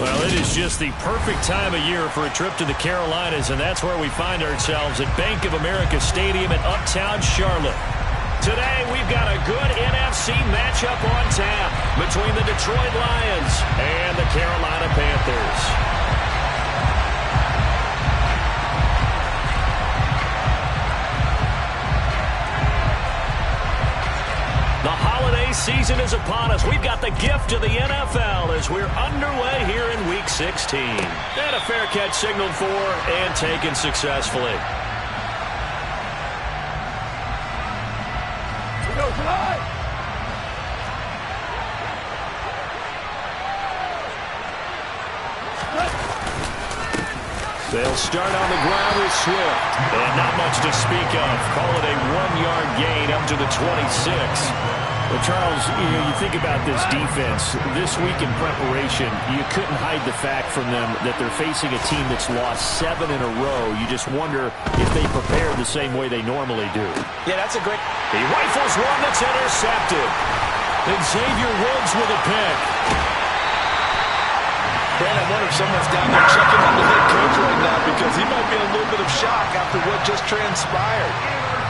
Well, it is just the perfect time of year for a trip to the Carolinas, and that's where we find ourselves at Bank of America Stadium in Uptown Charlotte. Today, we've got a good NFC matchup on tap between the Detroit Lions and the Carolina Panthers. The holiday season is upon us. We've got the gift of the NFL as we're underway here in Week 16. And a fair catch signaled for and taken successfully. Go tonight! They'll start on the ground with Swift. And not much to speak of. Call it a 1-yard gain up to the 26. Well, Charles, you think about this defense. This week in preparation, you couldn't hide the fact from them that they're facing a team that's lost 7 in a row. You just wonder if they prepared the same way they normally do. Yeah, that's a great... He rifles one that's intercepted. And Xavier Woods with a pick. Man, I wonder if someone's down there checking on the head coach right now because he might be in a little bit of shock after what just transpired.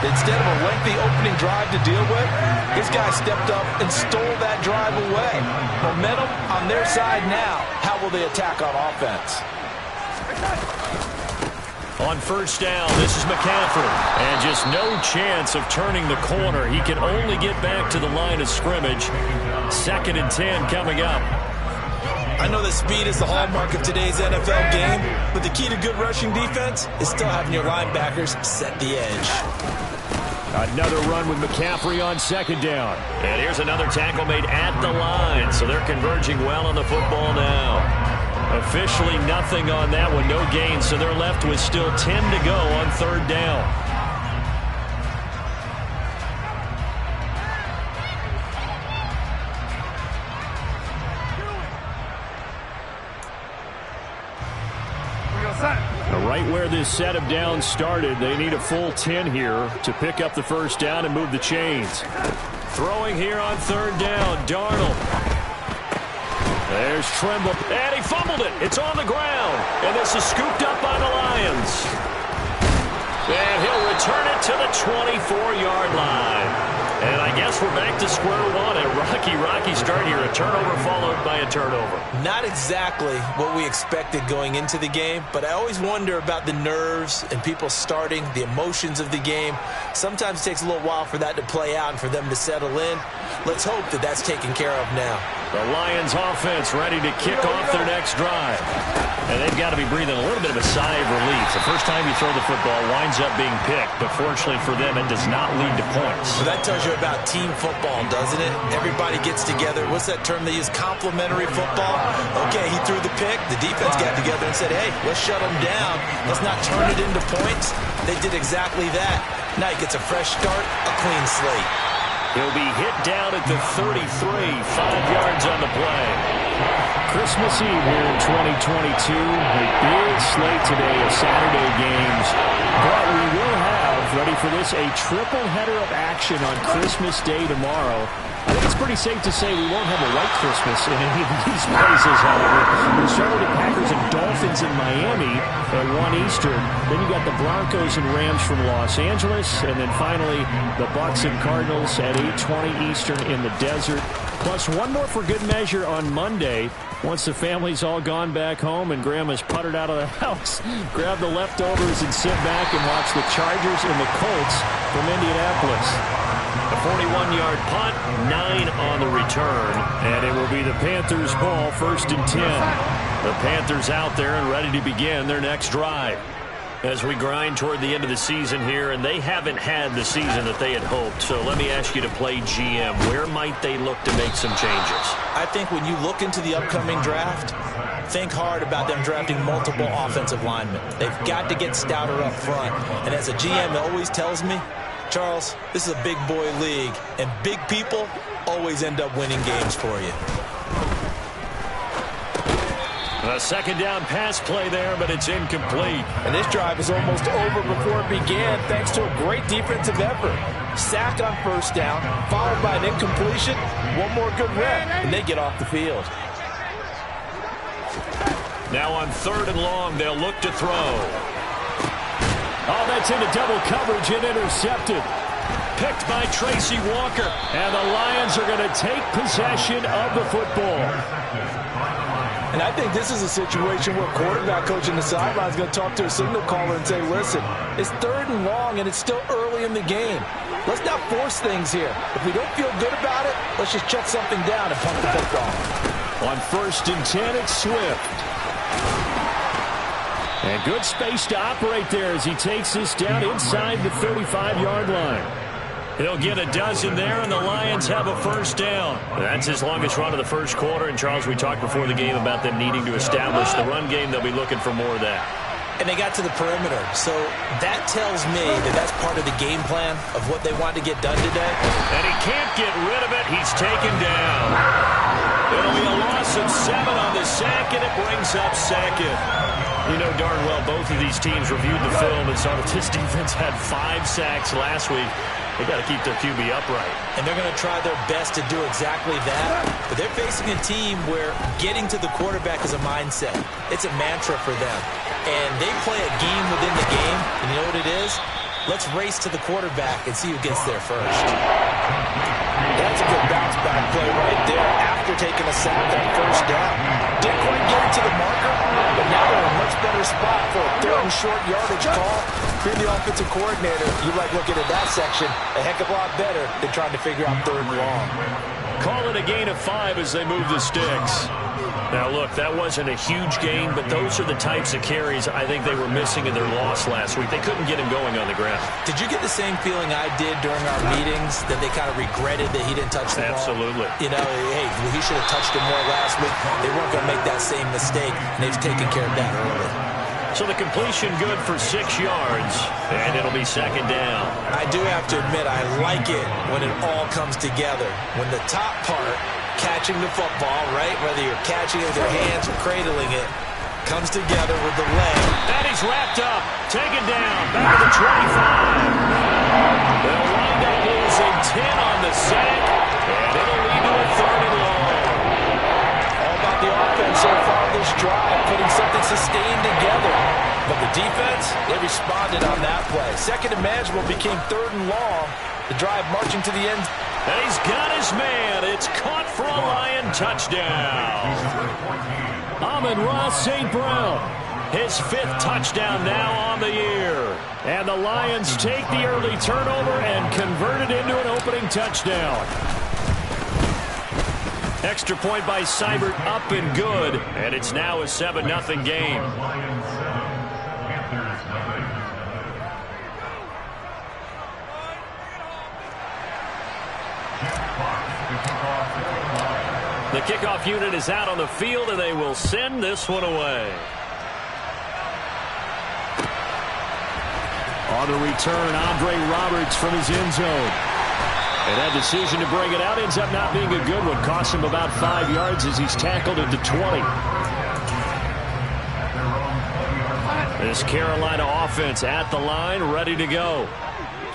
Instead of a lengthy opening drive to deal with, this guy stepped up and stole that drive away. Momentum on their side now. How will they attack on offense? On first down, this is McCaffrey. And just no chance of turning the corner. He can only get back to the line of scrimmage. 2nd and 10 coming up. I know that speed is the hallmark of today's NFL game, but the key to good rushing defense is still having your linebackers set the edge. Another run with McCaffrey on 2nd down. And here's another tackle made at the line, so they're converging well on the football now. Officially nothing on that one, no gain, so they're left with still 10 to go on 3rd down. Right where this set of downs started, they need a full 10 here to pick up the first down and move the chains. Throwing here on 3rd down, Darnold. There's Trimble, and he fumbled it. It's on the ground, and this is scooped up by the Lions. And he'll return it to the 24-yard line. And I guess we're back to square one. A rocky start here. A turnover followed by a turnover. Not exactly what we expected going into the game, but I always wonder about the nerves and people starting, the emotions of the game. Sometimes it takes a little while for that to play out and for them to settle in. Let's hope that that's taken care of now. The Lions offense ready to kick off their next drive. And they've got to be breathing a little bit of a sigh of relief. The first time you throw the football winds up being picked, but fortunately for them, it does not lead to points. So that tells you about team football, doesn't it? Everybody gets together. What's that term they use? Complementary football? Okay, he threw the pick. The defense got together and said, hey, let's shut them down. Let's not turn it into points. They did exactly that. Now he gets a fresh start, a clean slate. He'll be hit down at the 33, 5 yards on the play. Christmas Eve here in 2022. A big slate today of Saturday games. But we will have, ready for this, a triple header of action on Christmas Day tomorrow. I think it's pretty safe to say we won't have a white Christmas in any of these places, however. We'll start with the Packers and Dolphins in Miami at 1 Eastern. Then you got the Broncos and Rams from Los Angeles. And then finally, the Bucs and Cardinals at 8:20 Eastern in the desert. Plus one more for good measure on Monday. Once the family's all gone back home and Grandma's puttered out of the house, grab the leftovers and sit back and watch the Chargers and the Colts from Indianapolis. A 41-yard punt, 9 on the return, and it will be the Panthers' ball, 1st and 10. The Panthers out there and ready to begin their next drive. As we grind toward the end of the season here, and they haven't had the season that they had hoped. So let me ask you to play GM. Where might they look to make some changes? I think when you look into the upcoming draft, think hard about them drafting multiple offensive linemen. They've got to get stouter up front. And as a GM, it always tells me, Charles, this is a big boy league, and big people always end up winning games for you. A 2nd down pass play there, but it's incomplete. And this drive is almost over before it began, thanks to a great defensive effort. Sack on 1st down, followed by an incompletion. One more good rep, and they get off the field. Now on 3rd and long, they'll look to throw. Oh, that's into double coverage and intercepted. Picked by Tracy Walker. And the Lions are going to take possession of the football. And I think this is a situation where quarterback coach in the sideline is going to talk to a signal caller and say, listen, it's 3rd and long and it's still early in the game. Let's not force things here. If we don't feel good about it, let's just check something down and punt the football. On 1st and 10, it's Swift. And good space to operate there as he takes this down inside the 35-yard line. He'll get a dozen there, and the Lions have a 1st down. That's his longest run of the 1st quarter. And, Charles, we talked before the game about them needing to establish the run game. They'll be looking for more of that. And they got to the perimeter. So that tells me that that's part of the game plan of what they want to get done today. And he can't get rid of it. He's taken down. It'll be a loss of 7 on the sack, and it brings up 2nd. You know darn well both of these teams reviewed the film and saw that this defense had 5 sacks last week. They got to keep their QB upright. And they're going to try their best to do exactly that. But they're facing a team where getting to the quarterback is a mindset. It's a mantra for them. And they play a game within the game. And you know what it is? Let's race to the quarterback and see who gets there first. That's a good bounce back play right there after taking a sack on 1st down. Didn't quite get it to the marker, but now they're in a much better spot for a 3rd and short yardage call. If you're the offensive coordinator, you like looking at that section a heck of a lot better than trying to figure out 3rd and long. Call it a gain of 5 as they move the sticks. Now, look, that wasn't a huge gain, but those are the types of carries I think they were missing in their loss last week. They couldn't get him going on the ground. Did you get the same feeling I did during our meetings, that they kind of regretted that he didn't touch the ball? Absolutely. You know, hey, he should have touched it more last week. They weren't going to make that same mistake, and they've taken care of that early. So the completion good for 6 yards, and it'll be 2nd down. I do have to admit, I like it when it all comes together. When the top part, catching the football, right, whether you're catching it with your hands or cradling it, comes together with the leg. And he's wrapped up, taken down, back to the 25. They'll wind up losing 10 on the sack, and it'll lead to a 3rd and long. All about the offense so far this drive, putting something sustained together. But the defense, they responded on that play. 2nd and manageable became 3rd and long. The drive marching to the end. And he's got his man. It's caught for a Lion touchdown. Amon-Ra St. Brown, his 5th touchdown now on the year. And the Lions take the early turnover and convert it into an opening touchdown. Extra point by Seibert, up and good. And it's now a 7-0 game. The kickoff unit is out on the field, and they will send this one away. On the return, Andre Roberts from his end zone. And that decision to bring it out ends up not being a good one. Costs him about 5 yards as he's tackled at the 20. This Carolina offense at the line, ready to go.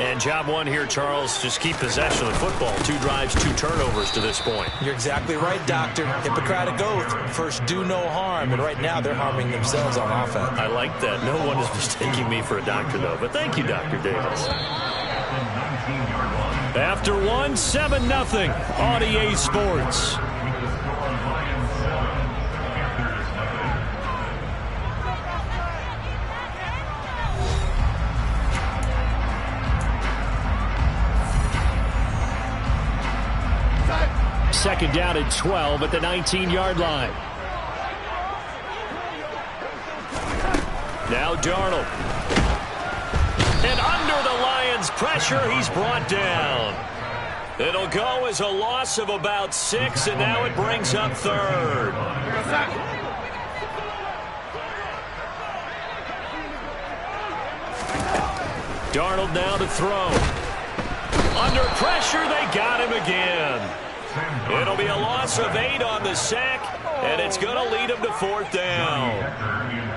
And job one here, Charles, just keep possession of the football. 2 drives, 2 turnovers to this point. You're exactly right, Doctor. Hippocratic oath. First, do no harm. And right now, they're harming themselves on offense. I like that. No one is mistaking me for a doctor, though. But thank you, Dr. Davis. After 1, 7-0 on EA Sports. Second down at 12 at the 19-yard line. Now Darnold. And under the Lions' pressure, he's brought down. It'll go as a loss of about 6, and now it brings up 3rd. Darnold now to throw. Under pressure, they got him again. It'll be a loss of 8 on the sack, and it's going to lead him to 4th down.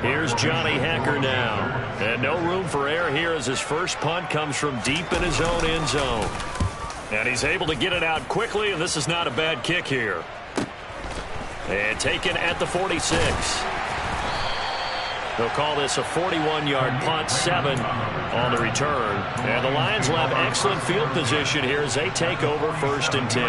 Here's Johnny Hekker now. And no room for error here as his first punt comes from deep in his own end zone. And he's able to get it out quickly, and this is not a bad kick here. And taken at the 46. They'll call this a 41-yard punt, 7 on the return. And the Lions will have excellent field position here as they take over 1st and 10.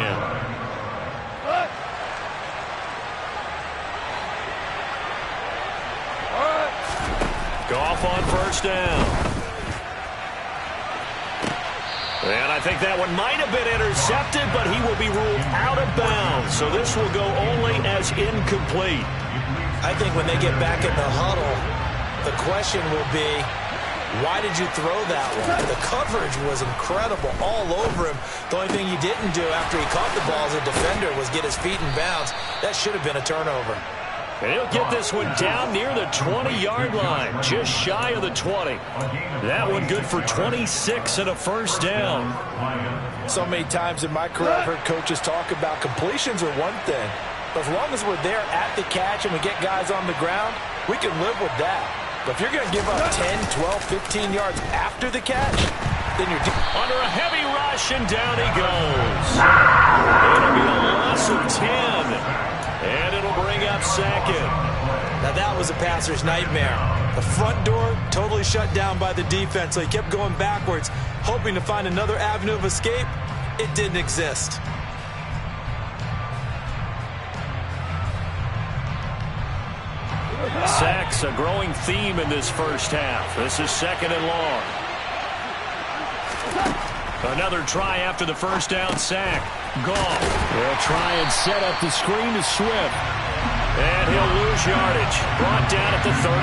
Goff on 1st down. And I think that one might have been intercepted, but he will be ruled out of bounds. So this will go only as incomplete. I think when they get back in the huddle, the question will be, why did you throw that one? The coverage was incredible all over him. The only thing he didn't do after he caught the ball as a defender was get his feet in bounds. That should have been a turnover. And he'll get this one down near the 20-yard line, just shy of the 20. That one good for 26 and a 1st down. So many times in my career I've heard coaches talk about completions are one thing. But as long as we're there at the catch and we get guys on the ground, we can live with that. But if you're going to give up 10, 12, 15 yards after the catch, then you're under a heavy rush, and down he goes. It'll be a loss of 10. And it'll bring up 2nd. Now that was a passer's nightmare. The front door totally shut down by the defense, so he kept going backwards, hoping to find another avenue of escape. It didn't exist. Sacks, a growing theme in this 1st half. This is 2nd and long. Another try after the 1st down sack. Goff will try and set up the screen to Swift. And he'll lose yardage. Brought down at the 32.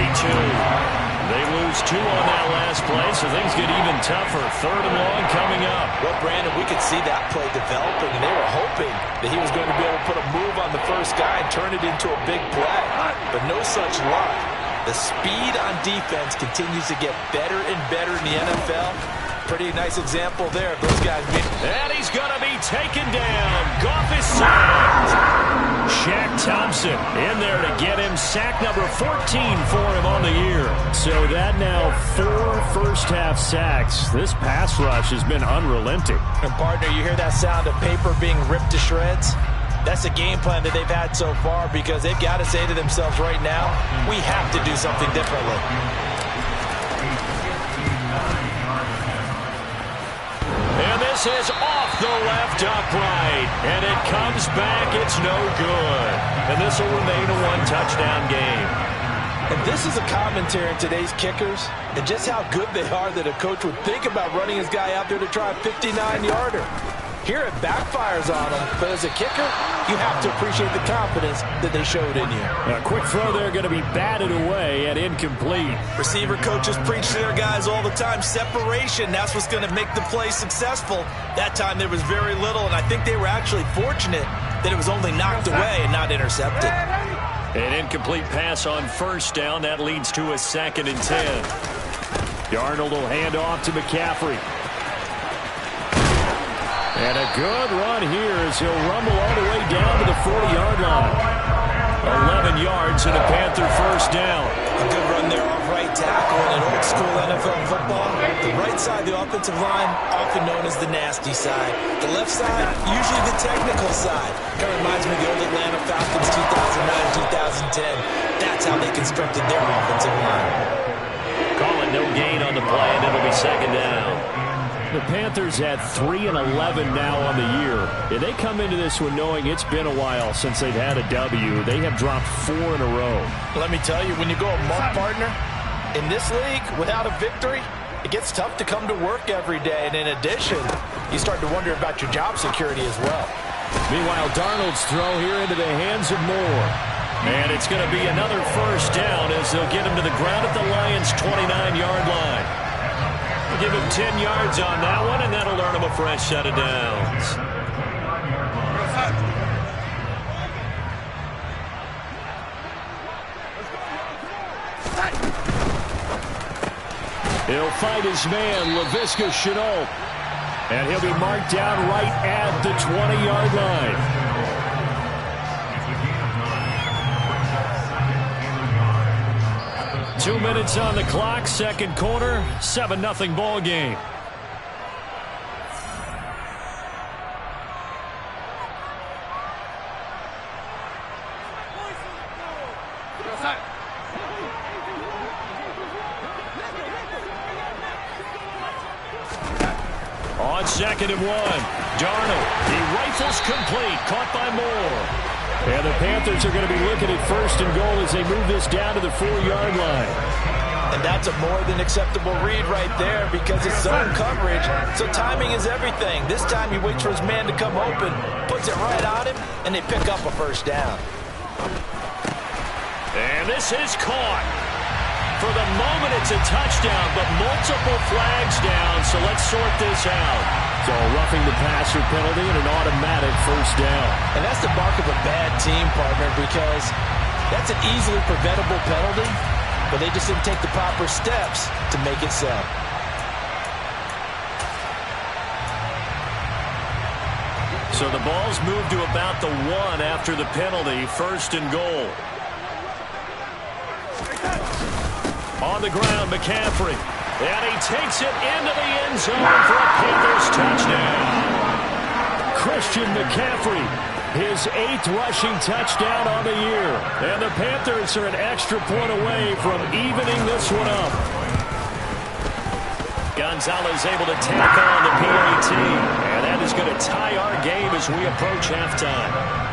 They lose 2 on that last play, so things get even tougher. 3rd and long coming up. Well, Brandon, we could see that play developing, and they were hoping that he was going to be able to put a move on the first guy and turn it into a big play. But no such luck. The speed on defense continues to get better and better in the NFL. Pretty nice example there of those guys being... And he's going to be taken down. Goff is sacked. Shaq Thompson in there to get him sack number 14 for him on the year. So that now 4 first-half sacks. This pass rush has been unrelenting. And, partner, you hear that sound of paper being ripped to shreds? That's the game plan that they've had so far, because they've got to say to themselves right now, we have to do something differently. And this is off the left upright. And it comes back. It's no good. And this will remain a 1-touchdown game. And this is a commentary on today's kickers and just how good they are that a coach would think about running his guy out there to try a 59-yarder. Here it backfires on him, but as a kicker, you have to appreciate the confidence that they showed in you. A quick throw there going to be batted away and incomplete. Receiver coaches preach to their guys all the time. Separation, that's what's going to make the play successful. That time there was very little, and I think they were actually fortunate that it was only knocked away and not intercepted. An incomplete pass on 1st down. That leads to a 2nd and 10. Darnold will hand off to McCaffrey. And a good run here as he'll rumble all the way down to the 40-yard line. 11 yards and a Panther 1st down. A good run there off right tackle in an old-school NFL football. The right side of the offensive line, often known as the nasty side. The left side, usually the technical side. Kind of reminds me of the old Atlanta Falcons 2009-2010. That's how they constructed their offensive line. Call it no gain on the play, and it'll be 2nd down. The Panthers had 3-11 now on the year. And they come into this one knowing it's been a while since they've had a W. They have dropped 4 in a row. Let me tell you, when you go a month, partner, in this league, without a victory, it gets tough to come to work every day. And in addition, you start to wonder about your job security as well. Meanwhile, Darnold's throw here into the hands of Moore. And it's going to be another 1st down as they'll get him to the ground at the Lions' 29-yard line. Give him 10 yards on that one, and that'll earn him a fresh set of downs. He'll fight his man, Laviska Shenault. And he'll be marked down right at the 20-yard line. 2 minutes on the clock, 2nd quarter, 7-0 ball game. 2nd and 1. Darnold, he rifles complete, caught by Moore. And the Panthers are going to be looking at 1st and goal as they move this down to the 4-yard line. And that's a more than acceptable read right there because it's zone coverage, so timing is everything. This time he waits for his man to come open, puts it right on him, and they pick up a 1st down. And this is caught. For the moment, it's a touchdown, but multiple flags down, so let's sort this out. So a roughing the passer penalty and an automatic 1st down. And that's the mark of a bad team, partner, because that's an easily preventable penalty, but they just didn't take the proper steps to make it so. So the ball's moved to about the 1 after the penalty, 1st and goal. On the ground, McCaffrey. And he takes it into the end zone for a Panthers touchdown. Christian McCaffrey, his 8th rushing touchdown on the year. And the Panthers are an extra point away from evening this one up. Gonzalez able to tack on the PAT. And that is going to tie our game as we approach halftime.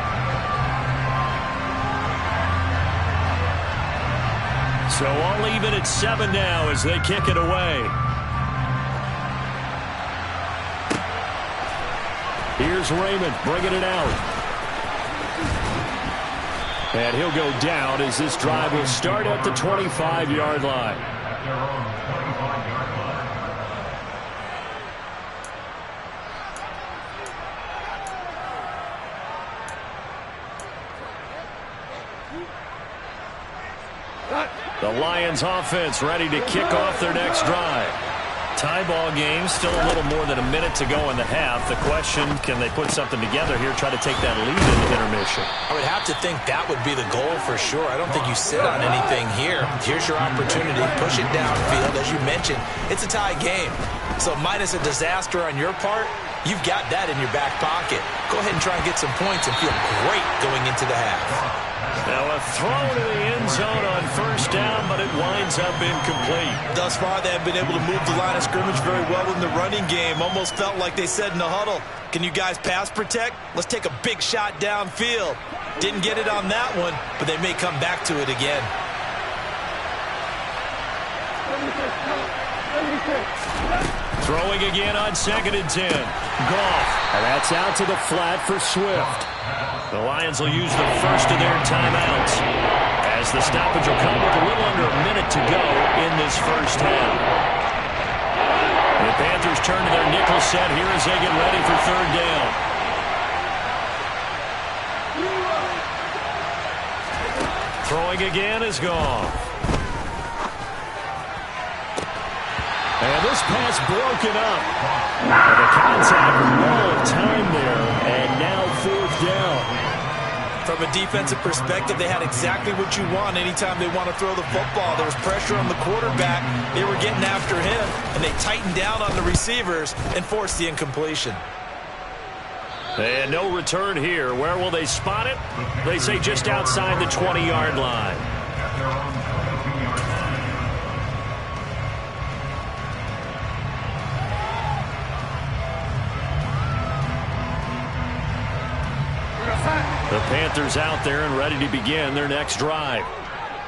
So all even at 7 now as they kick it away. Here's Raymond bringing it out. And he'll go down as this drive will start at the 25-yard line. The Lions offense ready to kick off their next drive. Tie ball game, still a little more than a minute to go in the half. The question, can they put something together here, try to take that lead into intermission? I would have to think that would be the goal for sure. I don't think you sit on anything here. Here's your opportunity. Push it downfield. As you mentioned, it's a tie game. So minus a disaster on your part, you've got that in your back pocket. Go ahead and try and get some points and feel great going into the half. Now a throw to the end zone on 1st down, but it winds up incomplete. Thus far, they have been able to move the line of scrimmage very well in the running game. Almost felt like they said in the huddle, can you guys pass protect? Let's take a big shot downfield. Didn't get it on that one, but they may come back to it again. Throwing again on 2nd and 10. Goff. And that's out to the flat for Swift. The Lions will use the first of their timeouts as the stoppage will come with a little under a minute to go in this 1st half. The Panthers turn to their nickel set here as they get ready for 3rd down. Throwing again is gone. And this pass broken up. And the contact, no time there, and now 4th down. From a defensive perspective, they had exactly what you want anytime they want to throw the football. There was pressure on the quarterback. They were getting after him, and they tightened down on the receivers and forced the incompletion. And no return here. Where will they spot it? They say just outside the 20-yard line. The Panthers out there and ready to begin their next drive.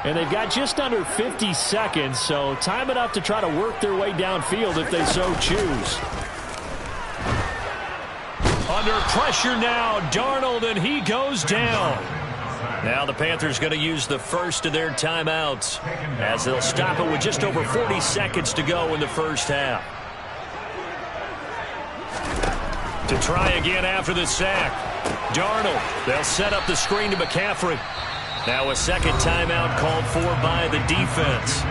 And they've got just under 50 seconds, so time enough to try to work their way downfield if they so choose. Under pressure now, Darnold, and he goes down. Now the Panthers going to use the first of their timeouts as they'll stop it with just over 40 seconds to go in the 1st half. To try again after the sack. Darnold, they'll set up the screen to McCaffrey. Now a 2nd timeout called for by the defense,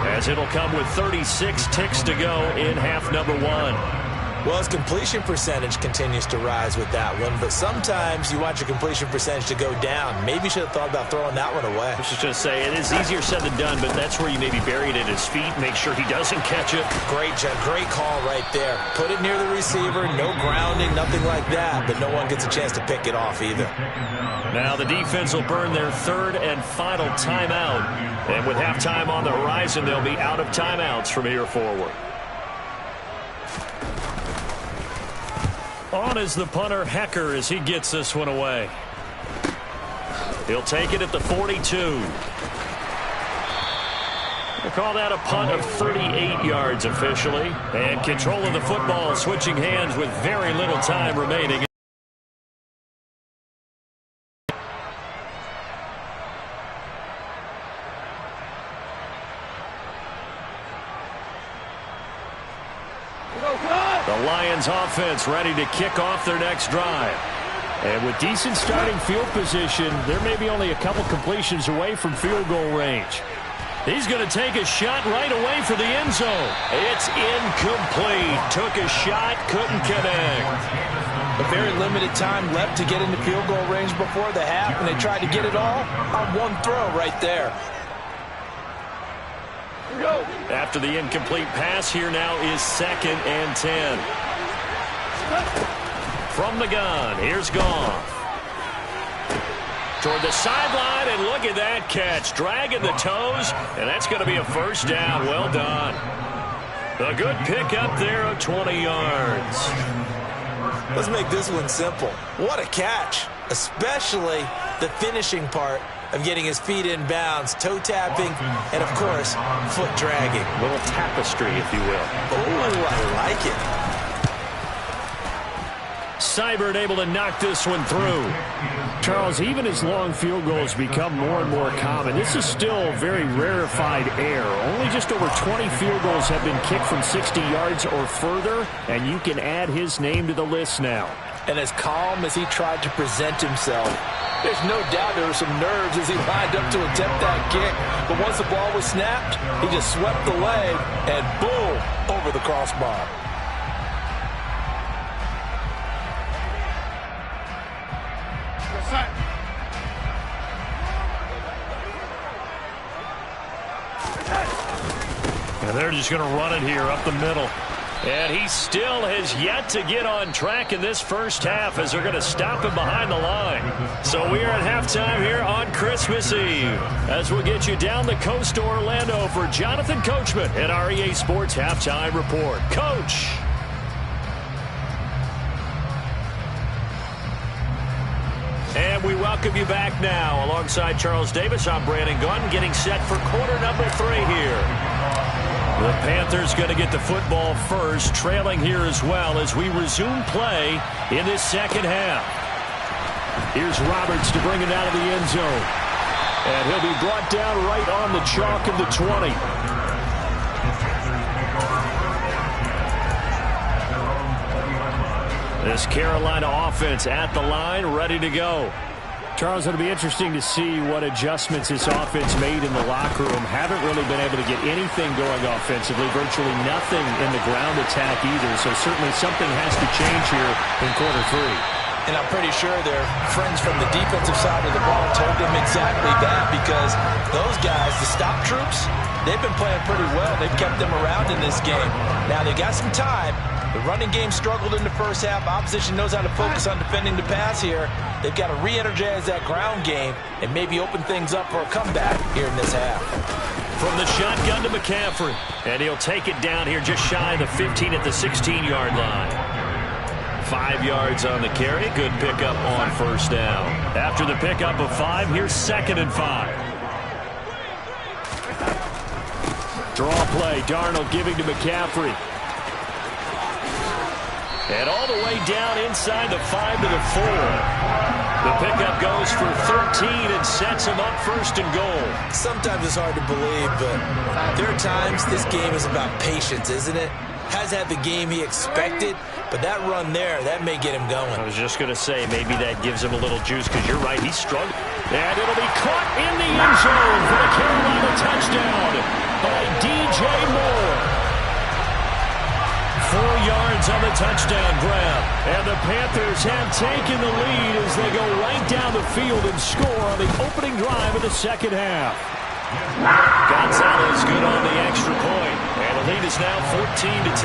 as it'll come with 36 ticks to go in half number 1. Well, his completion percentage continues to rise with that one, but sometimes you want your completion percentage to go down. Maybe you should have thought about throwing that one away. I was just going to say, it is easier said than done, but that's where you maybe bury it at his feet, make sure he doesn't catch it. Great call right there. Put it near the receiver, no grounding, nothing like that, but no one gets a chance to pick it off either. Now the defense will burn their 3rd and final timeout, and with halftime on the horizon, they'll be out of timeouts from here forward. On is the punter, Hecker, as he gets this one away. He'll take it at the 42. We'll call that a punt of 38 yards officially. And control of the football switching hands with very little time remaining. The Lions offense ready to kick off their next drive. And with decent starting field position, there may be only a couple completions away from field goal range. He's going to take a shot right away for the end zone. It's incomplete. Took a shot, couldn't connect. A very limited time left to get into field goal range before the half, and they tried to get it all on one throw right there. After the incomplete pass, here now is 2nd and 10. From the gun, here's Goff. Toward the sideline, and look at that catch. Dragging the toes, and that's going to be a first down. Well done. A good pickup there of 20 yards. Let's make this one simple. What a catch, especially the finishing part of getting his feet in bounds, toe tapping, and, of course, foot dragging. A little tapestry, if you will. Oh, I like it. Seibert able to knock this one through. Charles, even as long field goals become more and more common, this is still very rarefied air. Only just over 20 field goals have been kicked from 60 yards or further, and you can add his name to the list now. And as calm as he tried to present himself, there's no doubt there were some nerves as he lined up to attempt that kick. But once the ball was snapped, he just swept the leg and boom, over the crossbar. And they're just going to run it here up the middle. And he still has yet to get on track in this first half as they're going to stop him behind the line. So we are at halftime here on Christmas Eve as we'll get you down the coast to Orlando for Jonathan Coachman at our EA Sports Halftime Report. Coach. And we welcome you back now. Alongside Charles Davis, I'm Brandon Gunn, getting set for quarter number 3 here. The Panthers going to get the football first, trailing here as well as we resume play in this second half. Here's Roberts to bring it out of the end zone. And he'll be brought down right on the chalk of the 20. This Carolina offense at the line, ready to go. Charles, it'll be interesting to see what adjustments this offense made in the locker room. Haven't really been able to get anything going offensively, virtually nothing in the ground attack either. So certainly something has to change here in quarter 3. And I'm pretty sure their friends from the defensive side of the ball told them exactly that, because those guys, the stop troops, they've been playing pretty well. They've kept them around in this game. Now they got some time. The running game struggled in the first half. Opposition knows how to focus on defending the pass here. They've got to re-energize that ground game and maybe open things up for a comeback here in this half. From the shotgun to McCaffrey. And he'll take it down here just shy of the 15 at the 16-yard line. 5 yards on the carry. Good pickup on first down. After the pickup of 5, here's 2nd and 5. Draw play. Darnold giving to McCaffrey. And all the way down inside the 5 to the 4. The pickup goes for 13 and sets him up 1st and goal. Sometimes it's hard to believe, but there are times this game is about patience, isn't it? Has had the game he expected, but that run there, that may get him going. I was just going to say, maybe that gives him a little juice, because you're right, he's struggling. And it'll be caught in the end zone for the Carolina touchdown by DJ Moore. 4 yards on the touchdown grab. And the Panthers have taken the lead as they go right down the field and score on the opening drive of the second half. Gonzalez good on the extra point. And the lead is now 14 to 10.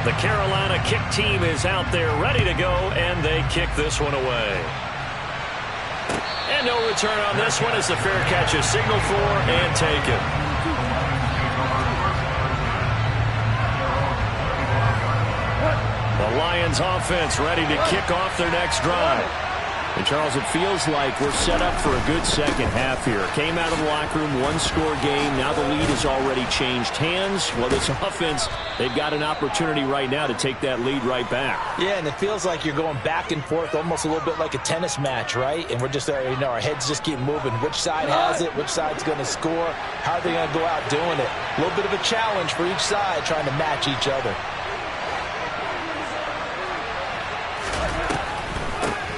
The Carolina kick team is out there ready to go, and they kick this one away. And no return on this one as the fair catch is signaled for and taken. The Lions offense ready to kick off their next drive. And, Charles, it feels like we're set up for a good second half here. Came out of the locker room, one-score game. Now the lead has already changed hands. Well, this offense, they've got an opportunity right now to take that lead right back. Yeah, and it feels like you're going back and forth, almost a little bit like a tennis match, right? And we're just, our heads just keep moving. Which side has it? Which side's going to score? How are they going to go out doing it? A little bit of a challenge for each side, trying to match each other.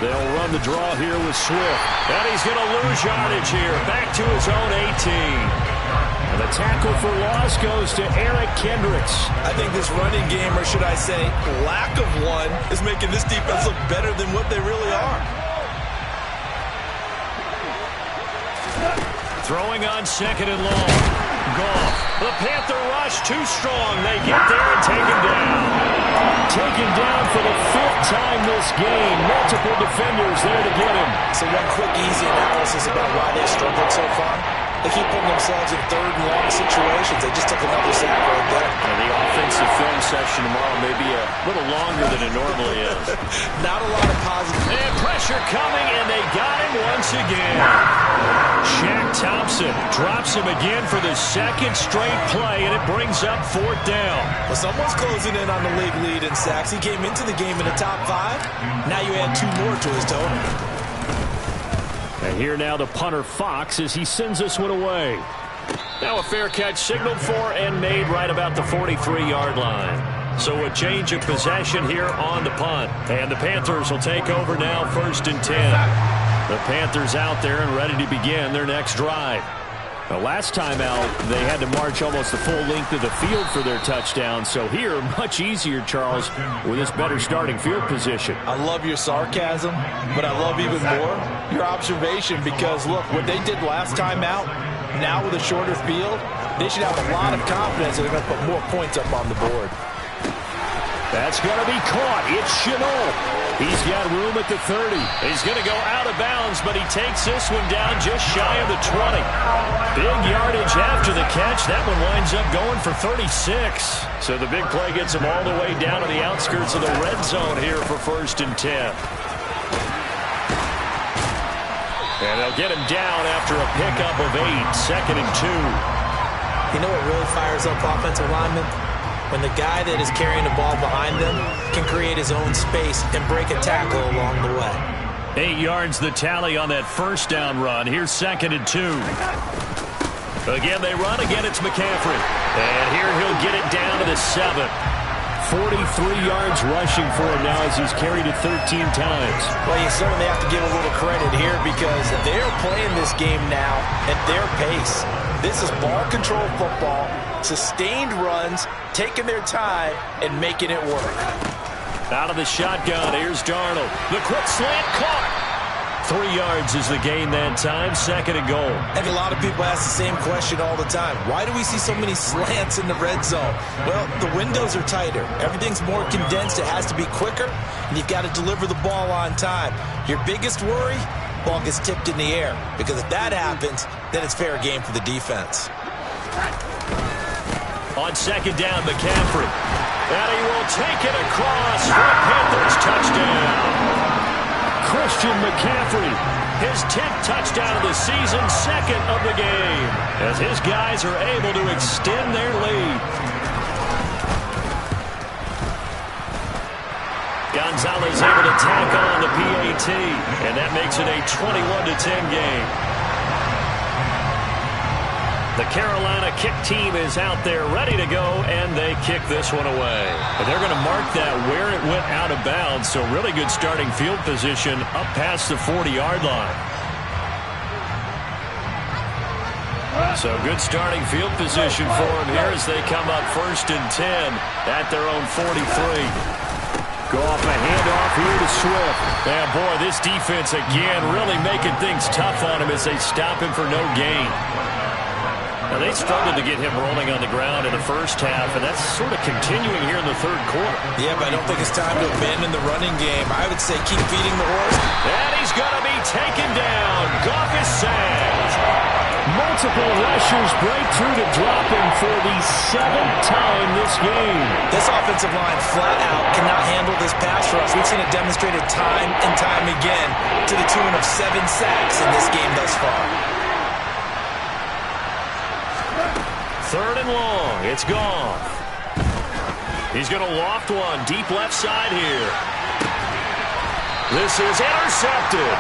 They'll run the draw here with Swift. And he's going to lose yardage here. Back to his own 18. And the tackle for loss goes to Eric Kendricks. I think this running game, or should I say lack of one, is making this defense look better than what they really are. Throwing on second and long. Goff. The Panther rush too strong. They get there and take him down. Taken down for the fifth time this game. Multiple defenders there to get him. So one quick, easy analysis about why they struggled so far. They keep putting themselves in third and long situations. They just took another sack right there. And the offensive film session tomorrow may be a little longer than it normally is. Not a lot of positive. And pressure coming, and they got him once again. Shaq Thompson drops him again for the second straight play, and it brings up fourth down. Well, someone's closing in on the league lead in sacks. He came into the game in the top 5. Now you add 2 more to his total. And here now the punter Fox as he sends this one away. Now a fair catch signaled for and made right about the 43-yard line. So a change of possession here on the punt. And the Panthers will take over now, 1st and 10. The Panthers out there and ready to begin their next drive. The last time out, they had to march almost the full length of the field for their touchdown. So here, much easier, Charles, with this better starting field position. I love your sarcasm, but I love even more your observation because, look, what they did last time out, now with a shorter field, they should have a lot of confidence that they're going to put more points up on the board. That's going to be caught. It's Chenault. He's got room at the 30. He's going to go out of bounds, but he takes this one down just shy of the 20. Big yardage after the catch. That one winds up going for 36. So the big play gets him all the way down to the outskirts of the red zone here for 1st and 10. And they'll get him down after a pickup of 8, 2nd and 2. You know what really fires up offensive linemen? When the guy that is carrying the ball behind them can create his own space and break a tackle along the way. 8 yards the tally on that first down run. Here's 2nd and 2. Again, they run. Again, it's McCaffrey. And here he'll get it down to the 7. 43 yards rushing for him now as he's carried it 13 times. Well, you certainly have to give a little credit here because they're playing this game now at their pace. This is ball control football, sustained runs, taking their time, and making it work. Out of the shotgun, here's Darnold. The quick slant caught. 3 yards is the gain that time, 2nd and goal. And a lot of people ask the same question all the time. Why do we see so many slants in the red zone? Well, the windows are tighter. Everything's more condensed. It has to be quicker, and you've got to deliver the ball on time. Your biggest worry? Ball gets tipped in the air. Because if that happens, then it's fair game for the defense. On 2nd down, McCaffrey. And he will take it across for a Panthers touchdown. Christian McCaffrey, his 10th touchdown of the season, 2nd of the game, as his guys are able to extend their lead. Gonzalez able to tack on the PAT, and that makes it a 21-10 game. The Carolina kick team is out there ready to go, and they kick this one away. But they're going to mark that where it went out of bounds, so really good starting field position up past the 40-yard line. So good starting field position for them here as they come up 1st and 10 at their own 43. Go off a handoff here to Swift. And boy, this defense again really making things tough on him as they stop him for no gain. Now, they struggled to get him rolling on the ground in the first half, and that's sort of continuing here in the 3rd quarter. Yeah, but I don't think it's time to abandon the running game. I would say keep feeding the horse. And he's going to be taken down. Goff is sacked. Multiple rushers break through to drop him for the 7th time this game. This offensive line flat out cannot handle this pass rush. We've seen it demonstrated time and time again to the tune of 7 sacks in this game thus far. 3rd and long. It's gone. He's going to loft one deep left side here. This is intercepted.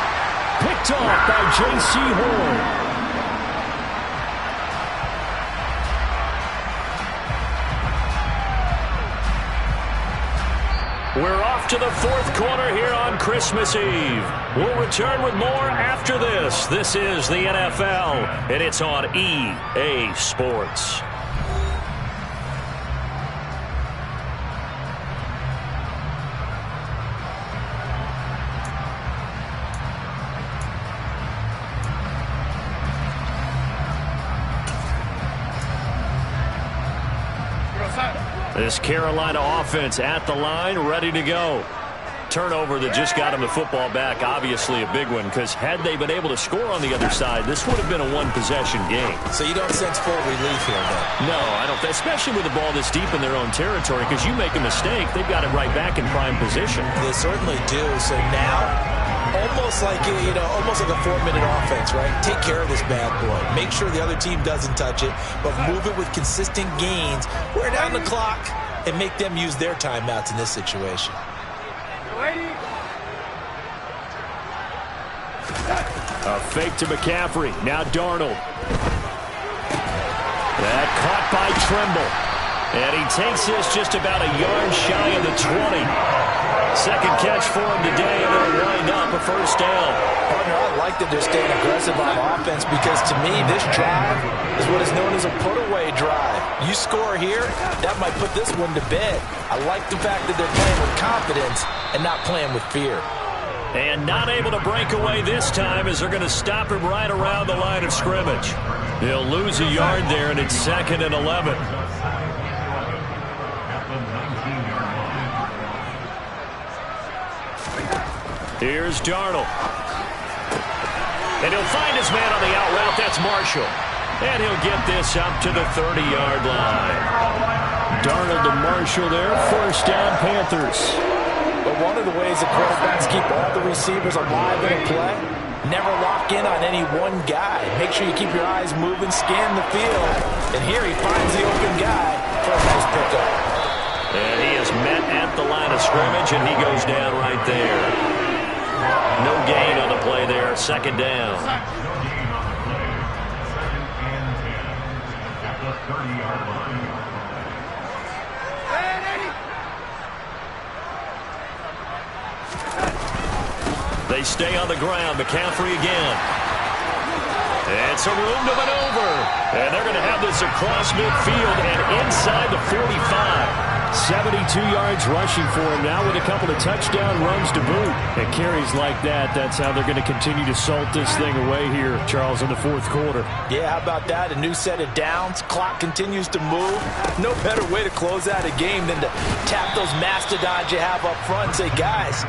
Picked off by J.C. Horn. We're off to the 4th quarter here on Christmas Eve. We'll return with more after this. This is the NFL, and it's on EA Sports. This Carolina offense at the line, ready to go. Turnover that just got him the football back, obviously a big one, because had they been able to score on the other side, this would have been a one-possession game. So you don't sense full relief here, then? No, I don't. Especially with the ball this deep in their own territory, because you make a mistake, they've got it right back in prime position. They certainly do. So now, almost like almost like a 4-minute offense, right? Take care of this bad boy. Make sure the other team doesn't touch it, but move it with consistent gains. Wear down the clock and make them use their timeouts in this situation. A fake to McCaffrey. Now Darnold. That caught by Trimble. And he takes this just about a yard shy of the 20. Second catch for him today, and it'll wind up a first down. Partner, I like that they're staying aggressive on offense because, to me, this drive is what is known as a put-away drive. You score here, that might put this one to bed. I like the fact that they're playing with confidence and not playing with fear. And not able to break away this time as they're going to stop him right around the line of scrimmage. He'll lose a yard there, and it's 2nd and 11. Here's Darnold. And he'll find his man on the out route. That's Marshall. And he'll get this up to the 30-yard line. Darnold to Marshall there. First down, Panthers. But one of the ways that quarterbacks keep all the receivers alive in a play, never lock in on any one guy. Make sure you keep your eyes moving, scan the field. And here he finds the open guy for a nice pickup. And he is met at the line of scrimmage, and he goes down right there. No gain on the play there. 2nd down. They stay on the ground. McCaffrey again. And some room to maneuver. And they're going to have this across midfield and inside the 45. 72 yards rushing for him now with a couple of touchdown runs to boot. And carries like that, that's how they're going to continue to salt this thing away here, Charles, in the 4th quarter. Yeah, how about that? A new set of downs. Clock continues to move. No better way to close out a game than to tap those mastodons you have up front and say, guys,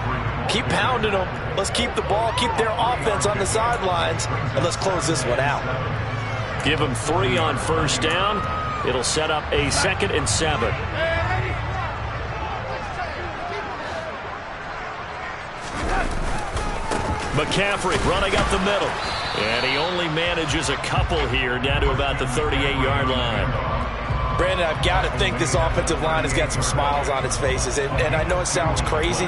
keep pounding them. Let's keep the ball, keep their offense on the sidelines, and let's close this one out. Give them 3 on first down. It'll set up a 2nd and 7. McCaffrey running up the middle. And he only manages a couple here down to about the 38-yard line. Brandon, I've got to think this offensive line has got some smiles on its faces. And I know it sounds crazy,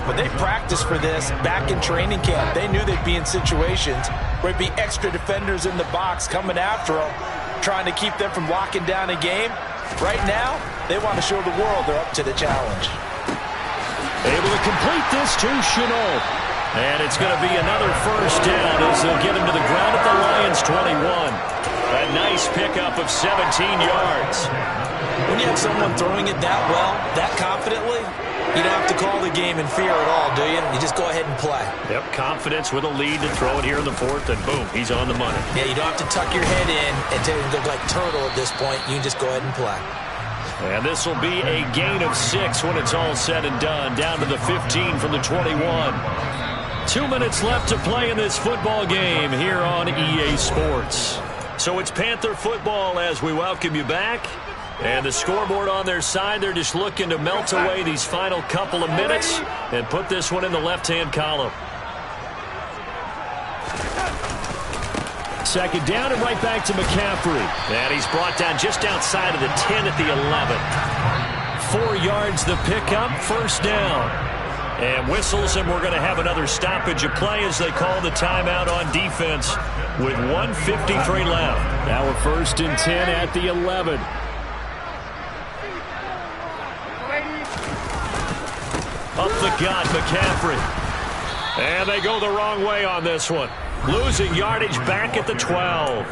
but they practiced for this back in training camp. They knew they'd be in situations where it'd be extra defenders in the box coming after them, trying to keep them from locking down a game. Right now, they want to show the world they're up to the challenge. Able to complete this to Chenault. And it's going to be another first down as they'll get him to the ground at the Lions' 21. A nice pickup of 17 yards. When you have someone throwing it that well, that confidently, you don't have to call the game in fear at all, do you? You just go ahead and play. Yep, confidence with a lead to throw it here in the 4th, and boom, he's on the money. Yeah, you don't have to tuck your head in and look like turtle at this point. You can just go ahead and play. And this will be a gain of 6 when it's all said and done, down to the 15 from the 21. 2 minutes left to play in this football game here on EA Sports. So it's Panther football as we welcome you back. And the scoreboard on their side, they're just looking to melt away these final couple of minutes and put this one in the left-hand column. Second down and right back to McCaffrey. And he's brought down just outside of the 10 at the 11. 4 yards the pickup, first down. And whistles, and we're going to have another stoppage of play as they call the timeout on defense with 1:53 left. Now we're first and 10 at the 11. Up the gut, McCaffrey. And they go the wrong way on this one. Losing yardage back at the 12.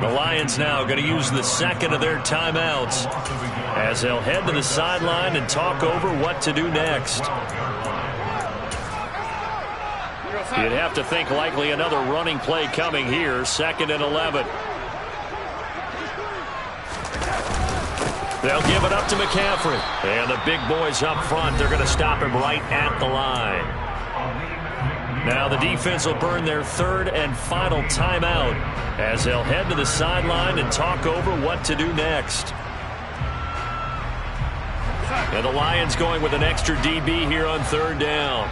The Lions now going to use the second of their timeouts as they'll head to the sideline and talk over what to do next. You'd have to think likely another running play coming here. Second and 11. They'll give it up to McCaffrey. And the big boys up front, they're going to stop him right at the line. Now the defense will burn their third and final timeout as they'll head to the sideline and talk over what to do next. And the Lions going with an extra DB here on third down.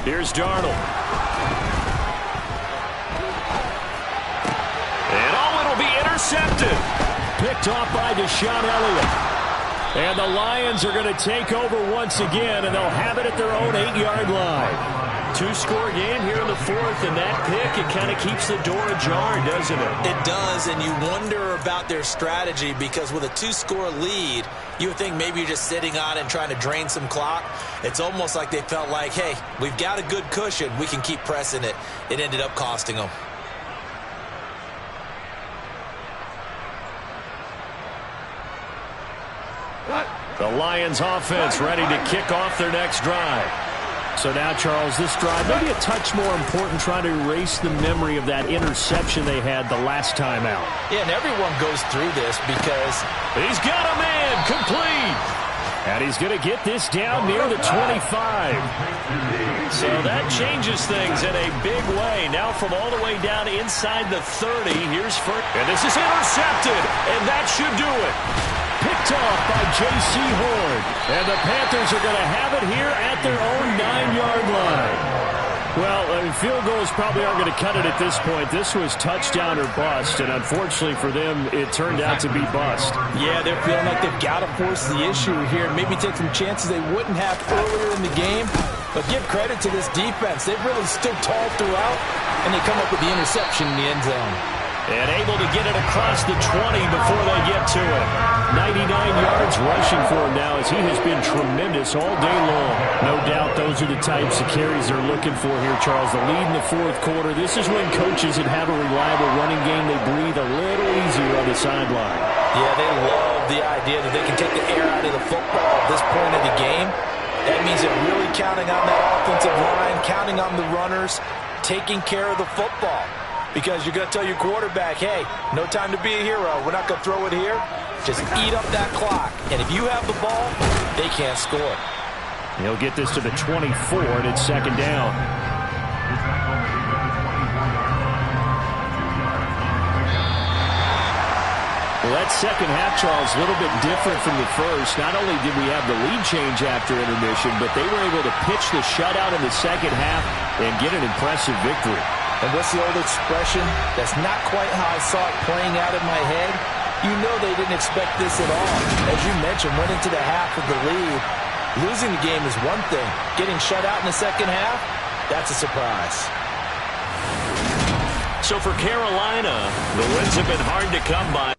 Here's Darnold. And it'll be intercepted. Picked off by Deshaun Elliott. And the Lions are going to take over once again, and they'll have it at their own 8-yard line. 2-score game here in the fourth, and that pick, it kind of keeps the door ajar, doesn't it? It does, and you wonder about their strategy because with a 2-score lead, you would think maybe you're just sitting on it and trying to drain some clock. It's almost like they felt like, hey, we've got a good cushion. We can keep pressing it. It ended up costing them. The Lions offense ready to kick off their next drive. So now, Charles, this drive maybe a touch more important, trying to erase the memory of that interception they had the last time out. Yeah, and everyone goes through this because he's got a man complete. And he's going to get this down near the 25. So that changes things in a big way. Now from all the way down inside the 30, here's first. And this is intercepted, and that should do it. Picked off by J.C. Horn. And the Panthers are going to have it here at their own 9-yard line. Well, field goals probably aren't going to cut it at this point. This was touchdown or bust, and unfortunately for them, it turned out to be bust. Yeah, they're feeling like they've got to force the issue here. Maybe take some chances they wouldn't have earlier in the game. But give credit to this defense. They've really stood tall throughout, and they come up with the interception in the end zone. And able to get it across the 20 before they get to it. 99 yards rushing for him now as he has been tremendous all day long. No doubt those are the types of carries they're looking for here, Charles. The lead in the fourth quarter. This is when coaches that have a reliable running game, they breathe a little easier on the sideline. Yeah, they love the idea that they can take the air out of the football at this point of the game. That means they're really counting on that offensive line, counting on the runners, taking care of the football. Because you're going to tell your quarterback, hey, no time to be a hero. We're not going to throw it here. Just eat up that clock. And if you have the ball, they can't score. He'll get this to the 24, and it's second down. Well, that second half, Charles, a little bit different from the first. Not only did we have the lead change after intermission, but they were able to pitch the shutout in the second half and get an impressive victory. And what's the old expression? That's not quite how I saw it playing out in my head. You know they didn't expect this at all. As you mentioned, went into the half with the lead. Losing the game is one thing. Getting shut out in the second half, that's a surprise. So for Carolina, the wins have been hard to come by.